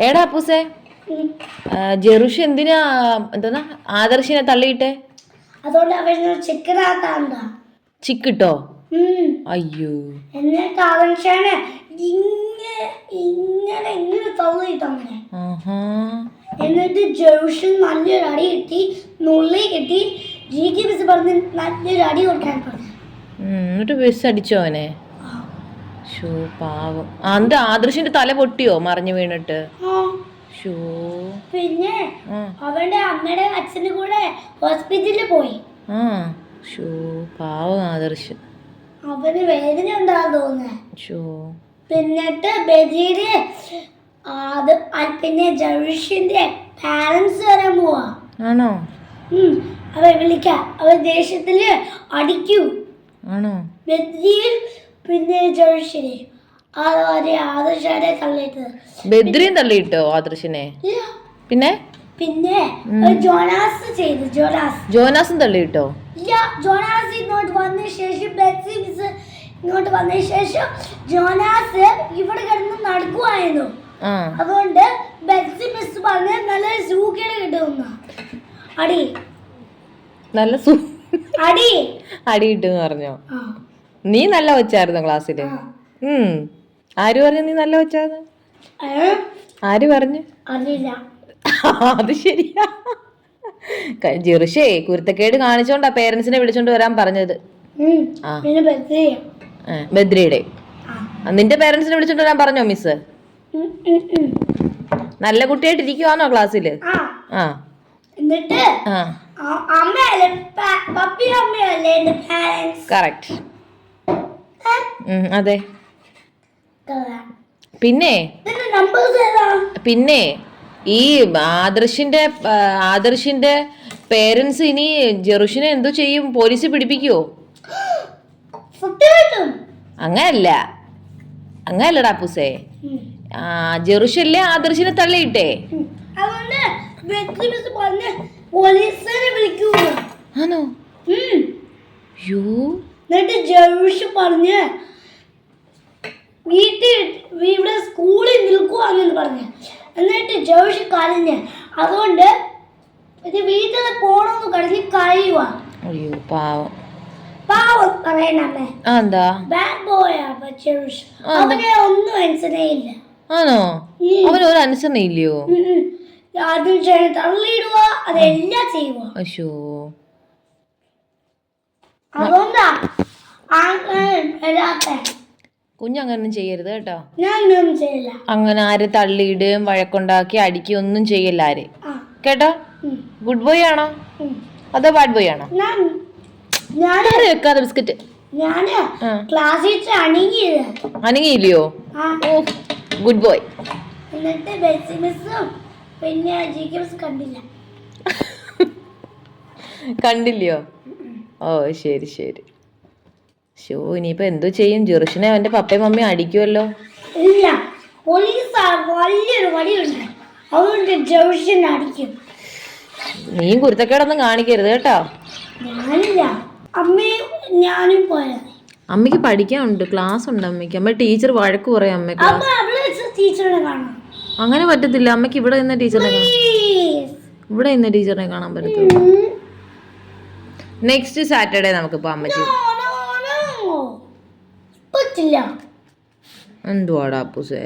ഏടാ അപ്പൂസേ, ജെറുഷ് എന്തിനാ എന്തോന്നാ ആദർശിനെ തള്ളിയിട്ടെ? അതുകൊണ്ട് അവന് ചിക്കനാത്താണ്ടാ ചിക്കിട്ടോ? അയ്യോ, എന്നിട്ട് ആദർശാണ് ഇങ്ങനെ ഇങ്ങനെ ഇങ്ങനെ തള്ളിയിട്ടങ്ങനെ. എന്നിട്ട് ജെറുഷൻ നല്ലൊരു അടി കിട്ടി, നുള്ളി കിട്ടി. ജിക്ക് മിസ് പറഞ്ഞ് നല്ലൊരു അടി കൊടുക്കാൻ പറഞ്ഞു. എന്നിട്ട് ബസ് അടിച്ചോ അവനെ? ഷോ പാവം. എന്നിട്ട് ആദർശിന്റെ തല പൊട്ടിയോ മറിഞ്ഞു വീണിട്ട്? ഷോ. പിന്നെ അവന്റെ അമ്മയുടെ അച്ഛന്റെ കൂടെ ഹോസ്പിറ്റലിൽ പോയി. ഷോ പാവം ആദർശ്. അവന് വേദന ഉണ്ടാകും തോന്നുന്നേ. ഷോ. പിന്നിട്ട് ബദീര് പിന്നെ ജെറുഷിന്റെ പാരന്റ്സ് വരാൻ പോവാ. ആണോ? അവരെ വിളിക്കാം. അവർ ദേഷ്യത്തില് അടിക്കൂ. ആണോ? ബദീർ പിന്നെ ജെറുഷിനെ ആദർശനെ തള്ളിയിട്ടത്. ബദ്രിയും തള്ളിയിട്ടോ ആദർശിനെ? പിന്നെ പിന്നെ ജോനാസ് ചെയ്തു. ജോനാസും തള്ളിയിട്ടോ? ഇല്ല, ജോനാസ് ഇങ്ങോട്ട് വന്ന ശേഷം ഇങ്ങോട്ട് വന്ന ശേഷം ജോനാസ് ഇവിടെ കിടന്ന് നടക്കുവായിരുന്നു. അതുകൊണ്ട് ബെറ്റ്സി മിസ് പറഞ്ഞ നല്ല സൂക്കേട് കിട്ടുന്ന അടി നല്ല അടി കിട്ടുമെന്ന് പറഞ്ഞോ? നീ നല്ല വെച്ചായിരുന്നോ ക്ലാസ്സില്? ആര് പറഞ്ഞു നീ നല്ല വെച്ചാന്ന്? ആര് പറഞ്ഞു? അത് ശരിയാ. ജെറുഷേ കുരുത്തക്കേട് കാണിച്ചോണ്ടാ പേരൻസിനെ വിളിച്ചോണ്ട് വരാൻ പറഞ്ഞത്. ബദ്രിയുടെ നിന്റെ പേരൻസിനെ വിളിച്ചോണ്ട് വരാൻ പറഞ്ഞോ മിസ്? നല്ല കുട്ടിയായിട്ട് ഇരിക്കുവാണോ ക്ലാസ്സില്? കറക്റ്റ്. അതെ. പിന്നെ ഈ ആദർശിന്റെ പേരൻസ് ഇനി ജെറുഷിനെ എന്തോ ചെയ്യും? പോലീസ് പിടിപ്പിക്കുവോ? അങ്ങനല്ലടാ പൂസേ. ജെറുഷല്ലേ ആദർശിനെ തള്ളിയിട്ടേ? ആണോ? ജെറുഷ് പറഞ്ഞ് ഇവിടെ സ്കൂളിൽ നിൽക്കുവാന്ന് പറഞ്ഞു. എന്നിട്ട് ജെറുഷ് കരഞ്ഞ് അതുകൊണ്ട് വീട്ടിൽ പോണെന്ന് കരുതി കരയുവാ. അയ്യോ പാവം. പാവം പറയണേ. Bad boy Jerush. അവനെ ഒന്നും അനുസരണയില്ല. ആണോ? അവനൊരു അനുസരണയില്ലയോ? തള്ളിയിടുക അതെല്ലാം ചെയ്യുക. അശോ. അതുകൊണ്ടാ കുഞ്ഞങ്ങനൊന്നും ചെയ്യരുത് കേട്ടോ. ഞാനൊന്നും ചെയ്യില്ല. അങ്ങനെ ആരെ തള്ളിയിടുകയും വഴക്കുണ്ടാക്കി അടിക്കുകയും ഒന്നും ചെയ്യല്ല ആരെ, കേട്ടോ? ഗുഡ് ബോയ് ആണോ അതോ ബാഡ് ബോയ് ആണോ? വെക്കാതെ ബിസ്ക്കറ്റ് അനങ്ങിയില്ലയോ? Good boy. കണ്ടില്ലയോ? ഓ ശരി ശരി. ഷോ ഇനിയിപ്പോ എന്തോ ചെയ്യും? ജെറുഷിനെ അവന്റെ പപ്പയും മമ്മിയും അടിക്കുമല്ലോ. നീയും കുരുത്തക്കേടൊന്നും കാണിക്കരുത് കേട്ടോ. അമ്മയ്ക്ക് പഠിക്കാനുണ്ട്, ക്ലാസ് ഉണ്ട് അമ്മയ്ക്ക്. അമ്മ ടീച്ചർ വഴക്ക് പറയും അമ്മയ്ക്ക്. അങ്ങനെ പറ്റത്തില്ല. അമ്മയ്ക്ക് ഇവിടെ നിന്ന് ടീച്ചറിനെ കാണാൻ പറ്റത്തുള്ളൂ. നെക്സ്റ്റ് സാറ്റർഡേ നമുക്ക് പോകാൻ പറ്റും. എന്തുവാടാ അപ്പൂസേ?